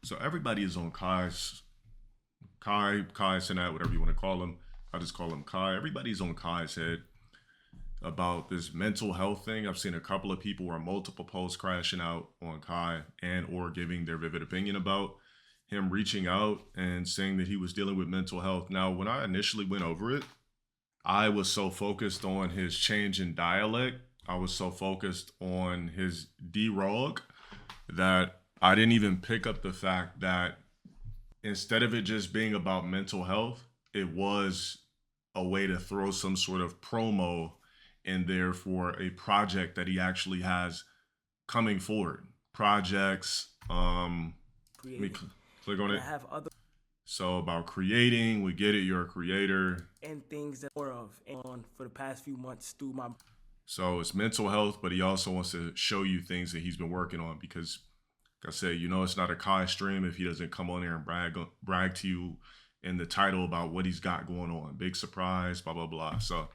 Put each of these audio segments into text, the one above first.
So everybody is on Kai, Cenat, whatever you want to call him. I just call him Kai. Everybody's on Kai's head about this mental health thing. I've seen a couple of people or multiple posts crashing out on Kai and or giving their vivid opinion about him reaching out and saying that he was dealing with mental health. Now, when I initially went over it, I was so focused on his change in dialect. I was so focused on his D-Rog that I didn't even pick up the fact that instead of it just being about mental health, it was a way to throw some sort of promo in there for a project that he actually has coming forward. Projects, let me click on it. I have other So about creating, we get it, you're a creator. and things that more of and on for the past few months through my So it's mental health, but he also wants to show you things that he's been working on because, like I said, you know it's not a Kai stream if he doesn't come on there and brag to you in the title about what he's got going on. Big surprise, blah, blah, blah. So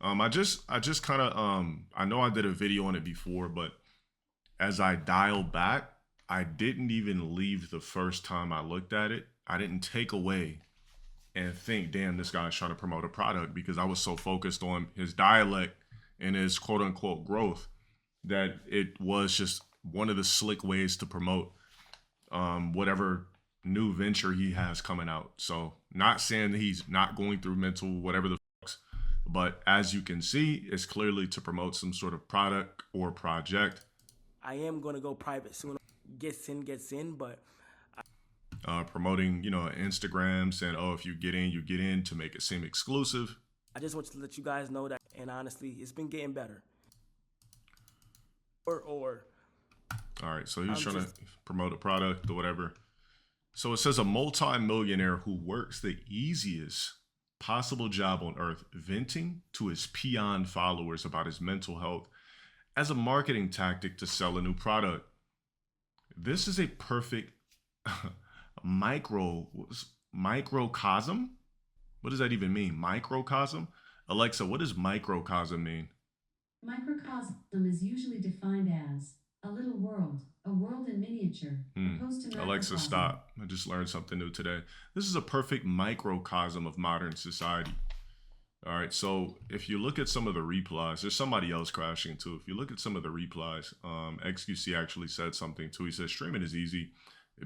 I just kind of, I know I did a video on it before, but as I dial back, I didn't even leave the first time I looked at it. I didn't take away and think, damn, this guy's trying to promote a product because I was so focused on his dialect and his quote unquote growth that it was just one of the slick ways to promote whatever new venture he has coming out. So not saying that he's not going through mental whatever the fucks, but as you can see, it's clearly to promote some sort of product or project. I am gonna go private soon. Gets in, but Promoting, you know, Instagram saying, oh, if you get in to make it seem exclusive. I just want to let you guys know that, and honestly, it's been getting better. Or all right, so he's trying to promote a product or whatever. So it says a multi-millionaire who works the easiest possible job on earth, venting to his peon followers about his mental health as a marketing tactic to sell a new product. This is a perfect microcosm. What does that even mean? Microcosm? Alexa, what does microcosm mean? Microcosm is usually defined as a little world, a world in miniature, opposed to Alexa, macrocosm. stop. I just learned something new today. This is a perfect microcosm of modern society. All right, so if you look at some of the replies, there's somebody else crashing too. If you look at some of the replies, XQC actually said something too. He says, streaming is easy.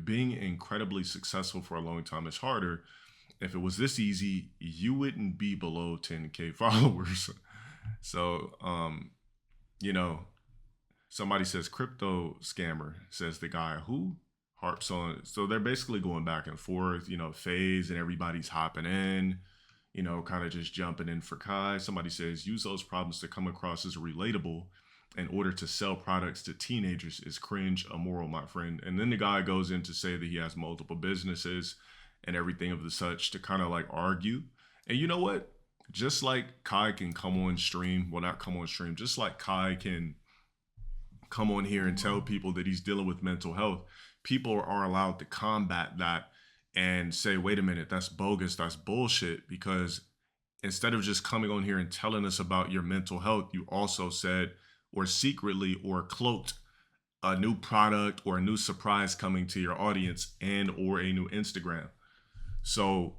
Being incredibly successful for a long time is harder. If it was this easy, you wouldn't be below 10K followers. So, you know, somebody says crypto scammer, says the guy who harps on. So they're basically going back and forth, you know, phase and everybody's hopping in, you know, kind of just jumping in for Kai. Somebody says use those problems to come across as relatable in order to sell products to teenagers is cringe, immoral, my friend. And then the guy goes in to say that he has multiple businesses and everything of the such to kind of like argue. And you know what? Just like Kai can come on stream, well, not come on stream, just like Kai can come on here and tell people that he's dealing with mental health, people are allowed to combat that and say, wait a minute, that's bogus, that's bullshit, because instead of just coming on here and telling us about your mental health, you also said, or secretly or cloaked, a new product or a new surprise coming to your audience and or a new Instagram. So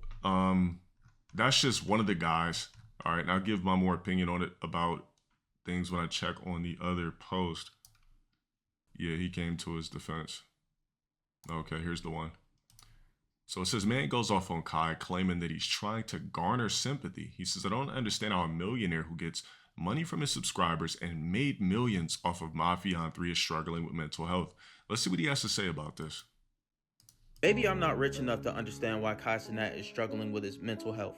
that's just one of the guys. All right, and I'll give my more opinion on it about things when I check on the other post. Yeah, he came to his defense. Okay, here's the one. So it says, man goes off on Kai claiming that he's trying to garner sympathy. He says, I don't understand how a millionaire who gets money from his subscribers and made millions off of Mafia on 3 is struggling with mental health. Let's see what he has to say about this. Maybe I'm not rich enough to understand why Cenat is struggling with his mental health.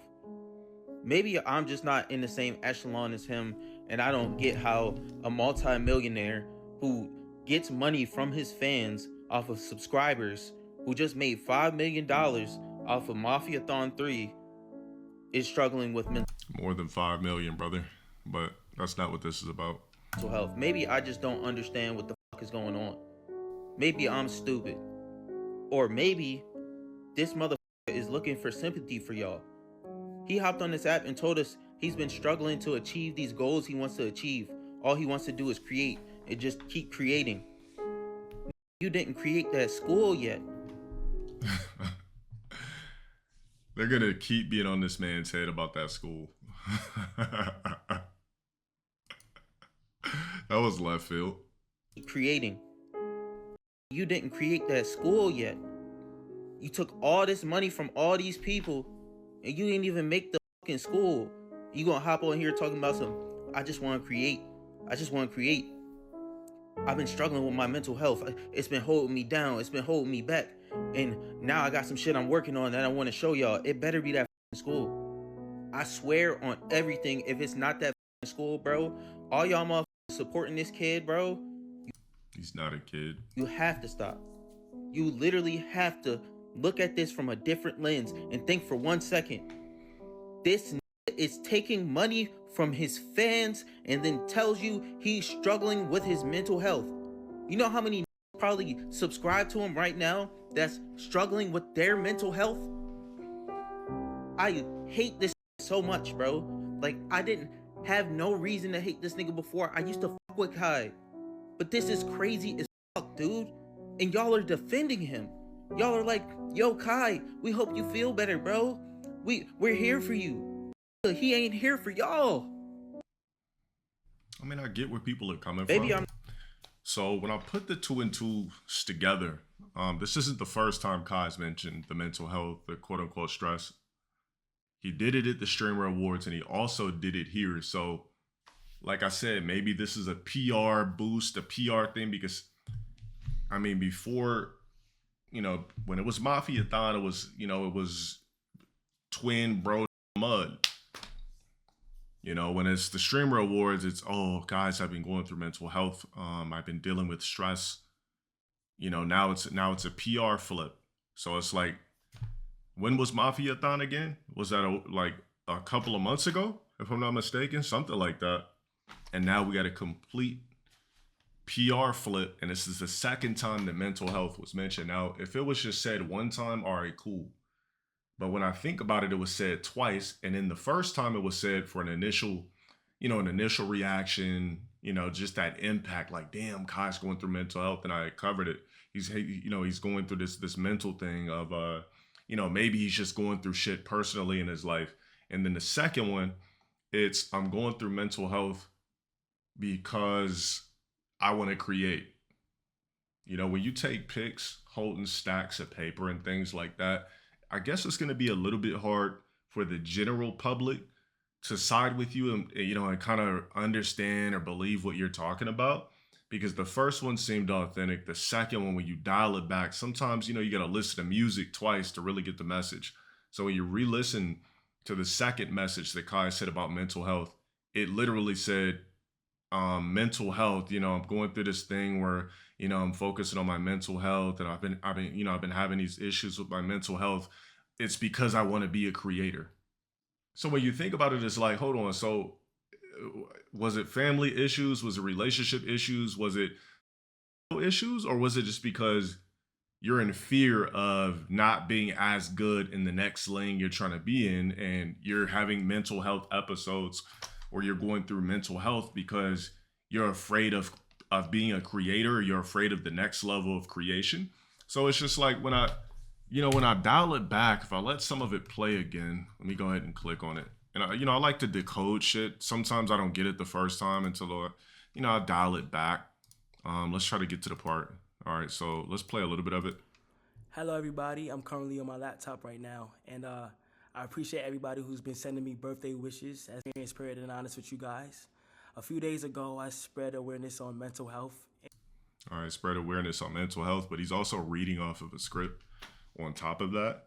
Maybe I'm just not in the same echelon as him, and I don't get how a multi-millionaire who gets money from his fans off of subscribers who just made $5 million off of Mafiathon 3 is struggling with mental More than 5 million, brother. But that's not what this is about. health. Maybe I just don't understand what the fuck is going on. Maybe I'm stupid. Or maybe this motherfucker is looking for sympathy for y'all. He hopped on this app and told us he's been struggling to achieve these goals he wants to achieve. All he wants to do is create and just keep creating. You didn't create that school yet. They're gonna keep being on this man's head about that school. That was left field. Creating. You didn't create that school yet. You took all this money from all these people and you didn't even make the fucking school. You gonna hop on here talking about some, I just want to create. I just want to create. I've been struggling with my mental health. It's been holding me down. It's been holding me back. And now I got some shit I'm working on that I want to show y'all. It better be that school. I swear on everything, if it's not that school, bro, all y'all motherfuckers supporting this kid, bro. He's not a kid. You have to stop. You literally have to look at this from a different lens and think for 1 second. This is taking money from his fans and then tells you he's struggling with his mental health. You know how many probably subscribe to him right now that's struggling with their mental health? I hate this so much, bro. Like, I didn't have no reason to hate this nigga before. I used to fuck with Kai. But this is crazy as fuck, dude. And y'all are defending him. Y'all are like, yo, Kai, we hope you feel better, bro. We're here for you. He ain't here for y'all. I mean, I get where people are coming Baby, from. So when I put the 2 and 2 together, this isn't the first time Kai's mentioned the mental health, the quote unquote stress. He did it at the Streamer Awards and he also did it here. So like I said, maybe this is a PR boost, a PR thing, because I mean, before, you know, when it was Mafia-thon, it was, you know, it was twin bro mud. You know, when it's the Streamer Awards, it's, oh, guys, I've been going through mental health. I've been dealing with stress. You know, now it's a PR flip. So it's like, when was Mafia-thon again? Was that like a couple of months ago, if I'm not mistaken? Something like that. And now we got a complete PR flip. And this is the second time that mental health was mentioned. Now, if it was just said one time, all right, cool. But when I think about it, it was said twice. And then the first time it was said for an initial reaction, you know, just that impact, like, damn, Kai's going through mental health. And I covered it. He's going through this mental thing of, you know, maybe he's just going through shit personally in his life. And then the second one, it's, I'm going through mental health because I want to create. You know, when you take pics, holding stacks of paper and things like that, I guess it's going to be a little bit hard for the general public to side with you and, you know, and kind of understand or believe what you're talking about, because the first one seemed authentic. The second one, when you dial it back, sometimes, you know, you got to listen to music twice to really get the message. So when you re-listen to the second message that Kai said about mental health, it literally said, mental health, you know, I'm going through this thing where, you know, I'm focusing on my mental health, and I've been having these issues with my mental health. It's because I want to be a creator. So when you think about it, it's like, hold on. So was it family issues? Was it relationship issues? Was it issues? Or was it just because you're in fear of not being as good in the next lane you're trying to be in, and you're having mental health episodes, or you're going through mental health because you're afraid of being a creator, or you're afraid of the next level of creation? So it's just like, when I dial it back, if I let some of it play again, let me go ahead and click on it. And I like to decode shit. Sometimes I don't get it the first time until, I dial it back. Let's try to get to the part. All right, so let's play a little bit of it. Hello, everybody. I'm currently on my laptop right now, and I appreciate everybody who's been sending me birthday wishes, as transparent and honest with you guys. A few days ago, I spread awareness on mental health. All right, spread awareness on mental health, but he's also reading off of a script on top of that.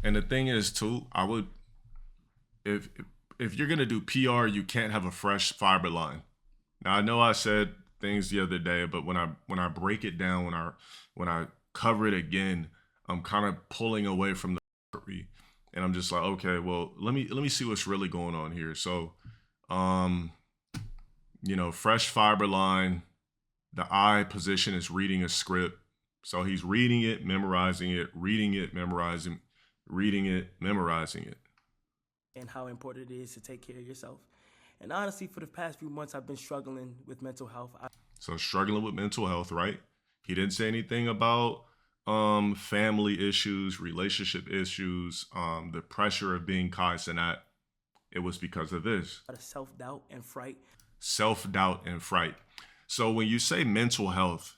And the thing is, too, I would, if you're gonna do PR, you can't have a fresh fiber line. Now, I know I said things the other day, but when I break it down, when I cover it again, I'm kind of pulling away from the fuckery, and I'm just like, okay, well, let me see what's really going on here. So, fresh fiber line. The I position is reading a script. So he's reading it, memorizing it, reading it, memorizing, reading it, memorizing it. And how important it is to take care of yourself. And honestly, for the past few months, I've been struggling with mental health. So struggling with mental health, right? He didn't say anything about family issues, relationship issues, the pressure of being Cenat, it was because of this. Out of self-doubt and fright. Self-doubt and fright. So when you say mental health,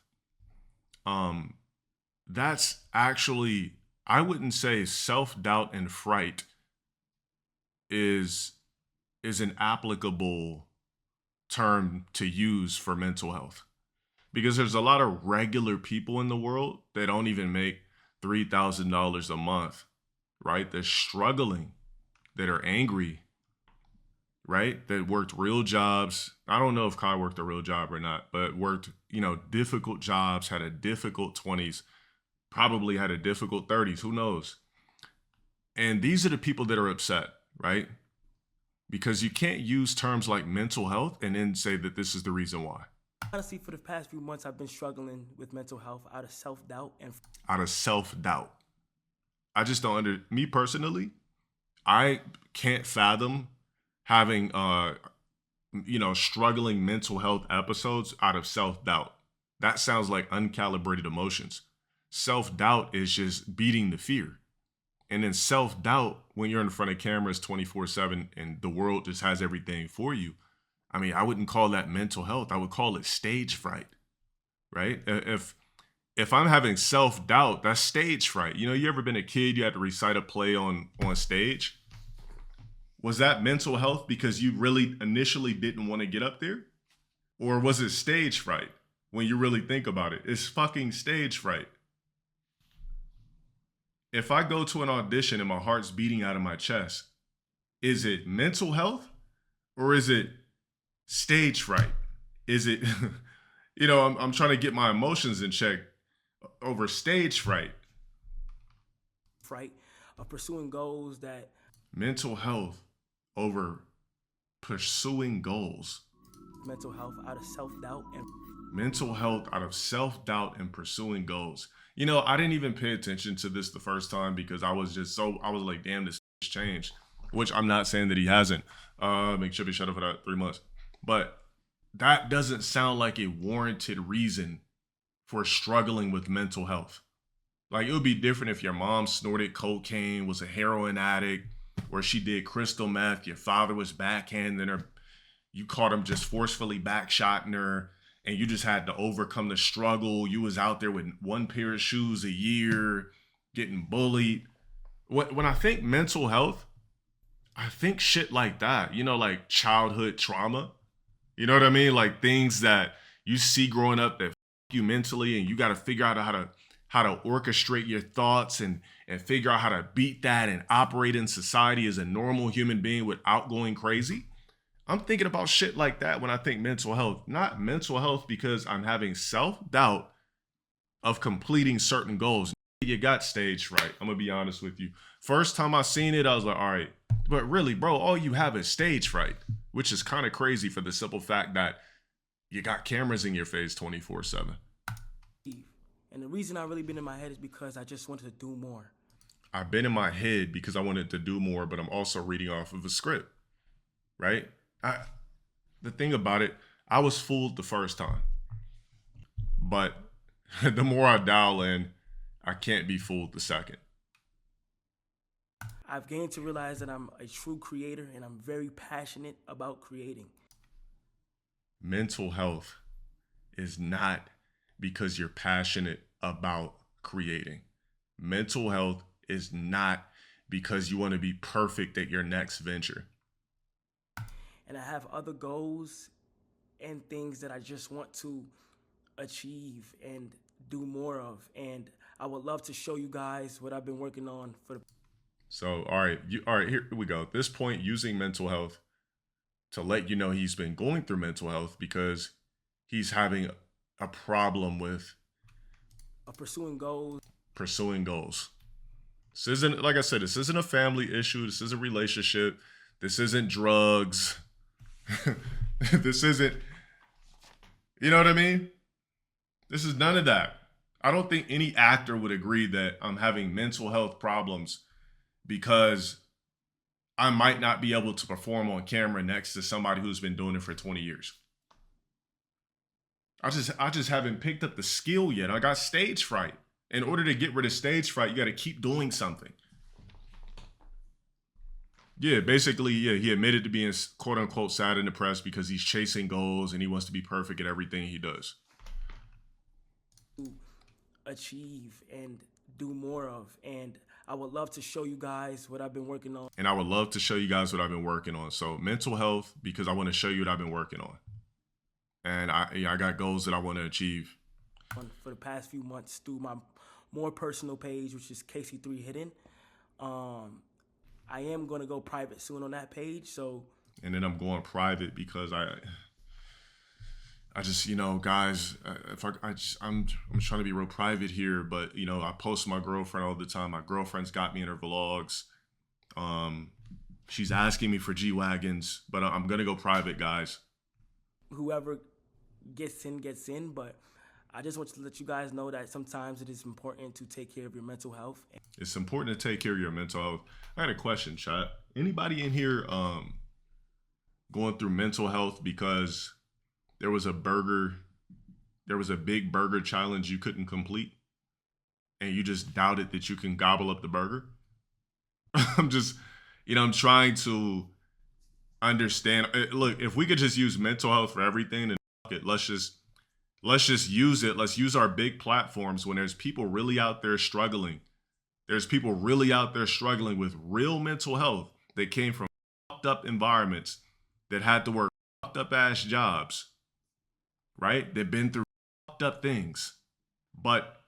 that's actually, I wouldn't say self-doubt and fright is an applicable term to use for mental health. Because there's a lot of regular people in the world that don't even make $3,000 a month, right? They're struggling, that are angry, right? That worked real jobs. I don't know if Kai worked a real job or not, but worked, difficult jobs, had a difficult 20s, probably had a difficult 30s, who knows? And these are the people that are upset, right? Because you can't use terms like mental health and then say that this is the reason why. Honestly, for the past few months, I've been struggling with mental health out of self-doubt and out of self-doubt. I just don't me personally, I can't fathom having struggling mental health episodes out of self-doubt. That sounds like uncalibrated emotions. Self-doubt is just beating the fear. And then self-doubt, when you're in front of cameras 24/7 and the world just has everything for you, I mean, I wouldn't call that mental health. I would call it stage fright, right? If I'm having self-doubt, that's stage fright. You ever been a kid, you had to recite a play on stage? Was that mental health because you really initially didn't want to get up there? Or was it stage fright when you really think about it? It's fucking stage fright. If I go to an audition and my heart's beating out of my chest, is it mental health or is it stage fright? Is it, I'm trying to get my emotions in check over stage fright. Fright of pursuing goals that. Mental health over pursuing goals. Mental health out of self-doubt and. Mental health out of self-doubt and pursuing goals. I didn't even pay attention to this the first time because I was like, damn, this changed. Which I'm not saying that he hasn't. Make sure he shut up for that 3 months. But that doesn't sound like a warranted reason for struggling with mental health. Like, it would be different if your mom snorted cocaine, was a heroin addict, or she did crystal meth, your father was backhanding her, you caught him just forcefully backshotting her, and you just had to overcome the struggle. You was out there with one pair of shoes a year, getting bullied. When I think mental health, I think shit like that, like childhood trauma. You know what I mean? Like things that you see growing up that you mentally, and you got to figure out how to orchestrate your thoughts and figure out how to beat that and operate in society as a normal human being without going crazy. I'm thinking about shit like that when I think mental health, not mental health because I'm having self-doubt of completing certain goals. You got stage fright. I'm going to be honest with you. First time I seen it, I was like, all right, but really, bro, all you have is stage fright, which is kind of crazy for the simple fact that you got cameras in your face 24/7. And the reason I really been in my head is because I just wanted to do more. I've been in my head because I wanted to do more, but I'm also reading off of a script, right? The thing about it, I was fooled the first time, but the more I dial in, I can't be fooled the second. I've gained to realize that I'm a true creator and I'm very passionate about creating. Mental health is not because you're passionate about creating. Mental health is not because you want to be perfect at your next venture. And I have other goals and things that I just want to achieve and do more of. And I would love to show you guys what I've been working on for the. So, all right, here we go. At this point, using mental health to let you know he's been going through mental health because he's having a problem with pursuing goals. Pursuing goals. This isn't, like I said, this isn't a family issue. This isn't a relationship. This isn't drugs. This isn't, you know what I mean? This is none of that. I don't think any actor would agree that I'm having mental health problems because I might not be able to perform on camera next to somebody who's been doing it for 20 years. I just haven't picked up the skill yet. I got stage fright. In order to get rid of stage fright, you got to keep doing something. Yeah, basically, yeah, he admitted to being quote unquote sad and depressed because he's chasing goals and he wants to be perfect at everything he does. Achieve and do more of. And I would love to show you guys what I've been working on. And I would love to show you guys what I've been working on. So mental health, because I want to show you what I've been working on. And I got goals that I want to achieve. For the past few months through my more personal page, which is KC3 Hidden. I am going to go private soon on that page. So, and then I'm going private because I just, you know, guys, I'm trying to be real private here, but you know, I post my girlfriend all the time. My girlfriend's got me in her vlogs. She's asking me for G-Wagons, but I'm going to go private, guys. Whoever gets in, but I just want to let you guys know that sometimes it is important to take care of your mental health. It's important to take care of your mental health. I had a question, chat. Anybody in here going through mental health because there was a big burger challenge you couldn't complete and you just doubted that you can gobble up the burger? I'm just, you know, I'm trying to understand. Look, if we could just use mental health for everything, then fuck it, let's just use it. Let's use our big platforms when there's people really out there struggling. There's people really out there struggling with real mental health that came from fucked up environments, that had to work fucked up ass jobs, right? They've been through fucked up things. But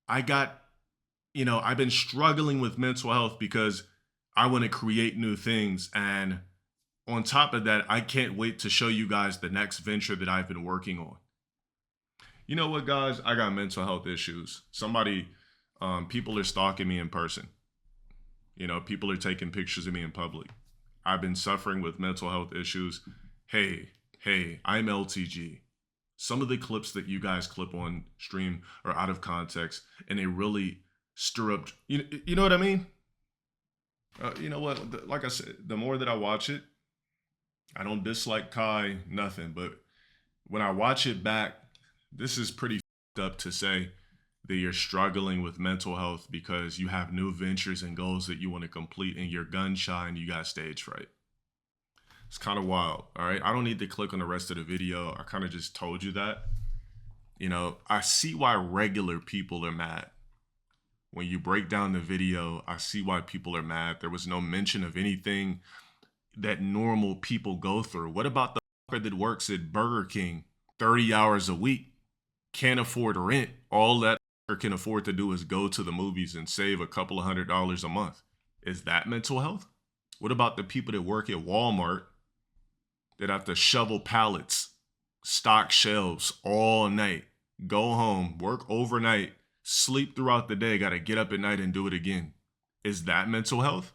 I've been struggling with mental health because I want to create new things. And on top of that, I can't wait to show you guys the next venture that I've been working on. You know what, guys? I got mental health issues. People are stalking me in person. You know, people are taking pictures of me in public. I've been suffering with mental health issues. Hey, I'm LTG. Some of the clips that you guys clip on stream are out of context, and they really stir up. You know what I mean? You know what? Like I said, the more that I watch it, I don't dislike Kai, nothing. But when I watch it back, this is pretty up to say that you're struggling with mental health because you have new ventures and goals that you want to complete and you're gun shy and you got stage fright. It's kind of wild, all right? I don't need to click on the rest of the video. I kind of just told you that. You know, I see why regular people are mad. When you break down the video, I see why people are mad. There was no mention of anything that normal people go through. What about the fucker that works at Burger King 30 hours a week? Can't afford rent. All that can afford to do is go to the movies and save a couple of $100s a month. Is that mental health? What about the people that work at Walmart that have to shovel pallets, stock shelves all night, go home, work overnight, sleep throughout the day, got to get up at night and do it again? Is that mental health?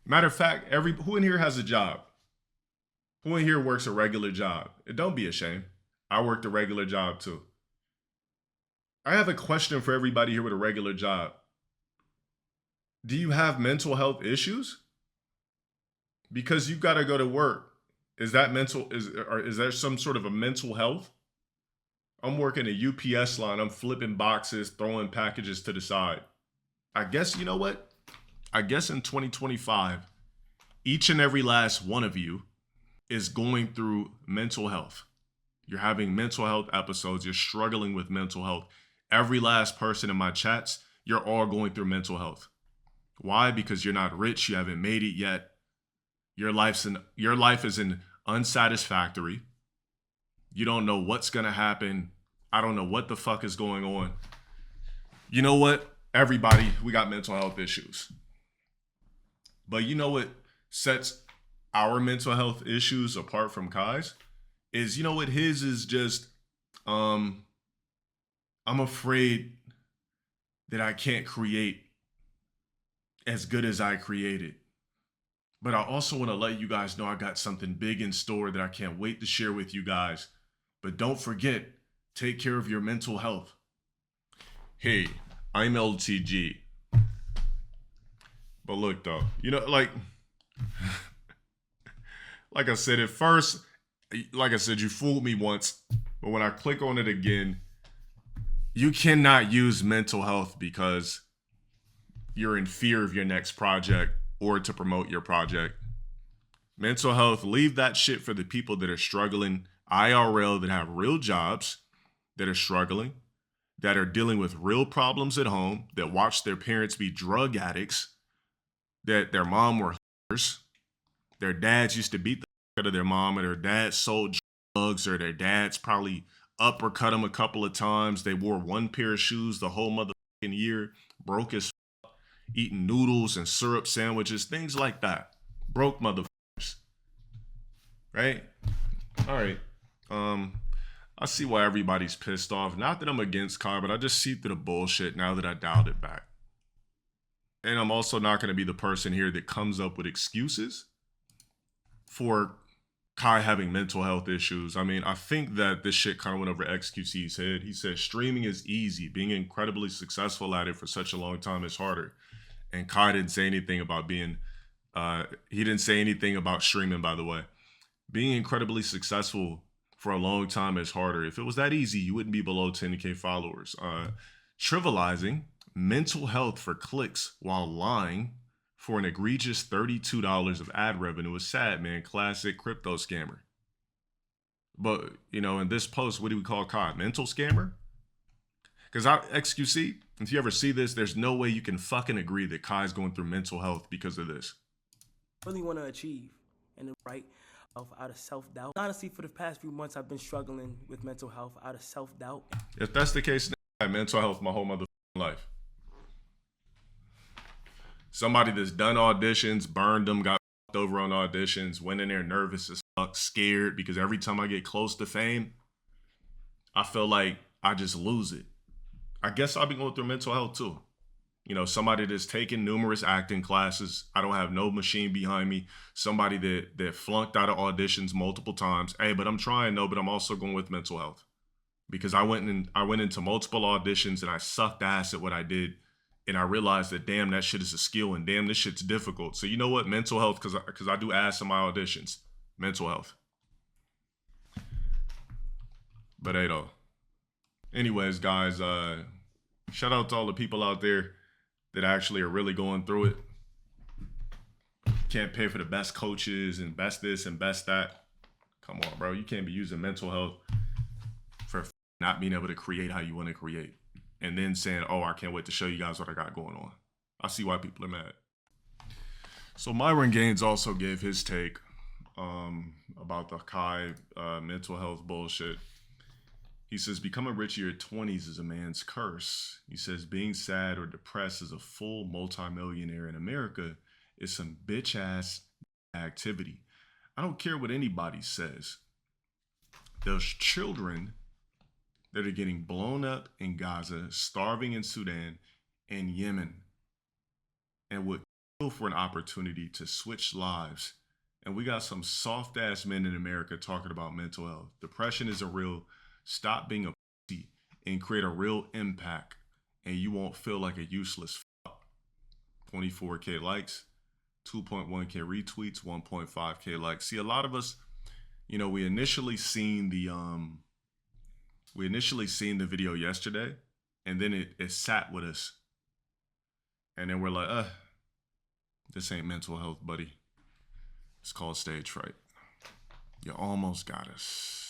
Matter of fact, who in here has a job? Who in here works a regular job? Don't be ashamed. I worked a regular job too. I have a question for everybody here with a regular job. Do you have mental health issues? Because you've got to go to work. Is that mental? Is there some sort of a mental health? I'm working a UPS line. I'm flipping boxes, throwing packages to the side. I guess, you know what? I guess in 2025, each and every last one of you is going through mental health. You're having mental health episodes. You're struggling with mental health. Every last person in my chats, you're all going through mental health. Why? Because you're not rich. You haven't made it yet. Your life is unsatisfactory. You don't know what's going to happen. I don't know what the fuck is going on. You know what? Everybody, we got mental health issues. But you know what sets our mental health issues apart from Kai's? Is, you know what, his is just, I'm afraid that I can't create as good as I created. But I also want to let you guys know I got something big in store that I can't wait to share with you guys. But don't forget, take care of your mental health. Hey, I'm LTG. But look though, you know, like I said at first, like I said, you fooled me once, but when I click on it again, you cannot use mental health because you're in fear of your next project or to promote your project. Mental health, leave that shit for the people that are struggling, IRL, that have real jobs, that are struggling, that are dealing with real problems at home, that watch their parents be drug addicts, that their mom were hookers, their dads used to beat the out of their mom, or their dad sold drugs, or their dads probably uppercut them a couple of times. They wore one pair of shoes the whole motherfucking year, broke as eating noodles and syrup sandwiches, things like that. Broke motherfuckers. Right? All right. I see why everybody's pissed off. Not that I'm against Kai, but I just see through the bullshit now that I dialed it back. And I'm also not going to be the person here that comes up with excuses for Kai having mental health issues. I mean, I think that this shit kind of went over XQC's head. He said streaming is easy. Being incredibly successful at it for such a long time is harder. And Kai didn't say anything about he didn't say anything about streaming, by the way. Being incredibly successful for a long time is harder. If it was that easy, you wouldn't be below 10K followers. Trivializing mental health for clicks while lying for an egregious $32 of ad revenue is sad, man. Classic crypto scammer. But, you know, in this post, what do we call Kai? Mental scammer? Because XQC, if you ever see this, there's no way you can fucking agree that Kai's going through mental health because of this. Really want to achieve and right out of self-doubt. Honestly, for the past few months, I've been struggling with mental health out of self-doubt. If that's the case, I had mental health my whole motherfucking life. Somebody that's done auditions, burned them, got fucked over on auditions, went in there nervous as fuck, scared, because every time I get close to fame, I feel like I just lose it. I guess I've been going through mental health too. You know, somebody that's taken numerous acting classes. I don't have no machine behind me. Somebody that flunked out of auditions multiple times. Hey, but I'm trying though, but I'm also going with mental health. Because I went into multiple auditions and I sucked ass at what I did. And I realized that damn, that shit is a skill and damn, this shit's difficult. So you know what? Mental health, because I do ass in my auditions. Mental health. But hey though. Anyways, guys, shout out to all the people out there that actually are really going through it. Can't pay for the best coaches and best this and best that. Come on, bro. You can't be using mental health for not being able to create how you want to create. And then saying, oh, I can't wait to show you guys what I got going on. I see why people are mad. So Myron Gaines also gave his take about the Kai mental health bullshit. He says, becoming rich in your 20s is a man's curse. He says, being sad or depressed as a full multimillionaire in America is some bitch-ass activity. I don't care what anybody says. There's children that are getting blown up in Gaza, starving in Sudan and Yemen, and would kill for an opportunity to switch lives. And we got some soft-ass men in America talking about mental health. Depression isn't real. Stop being a pussy and create a real impact, and you won't feel like a useless fuck. 24K likes, 2.1K retweets, 1.5K likes. See, a lot of us, you know, we initially seen the video yesterday, and then it sat with us, and then we're like, this ain't mental health, buddy. It's called stage fright. You almost got us.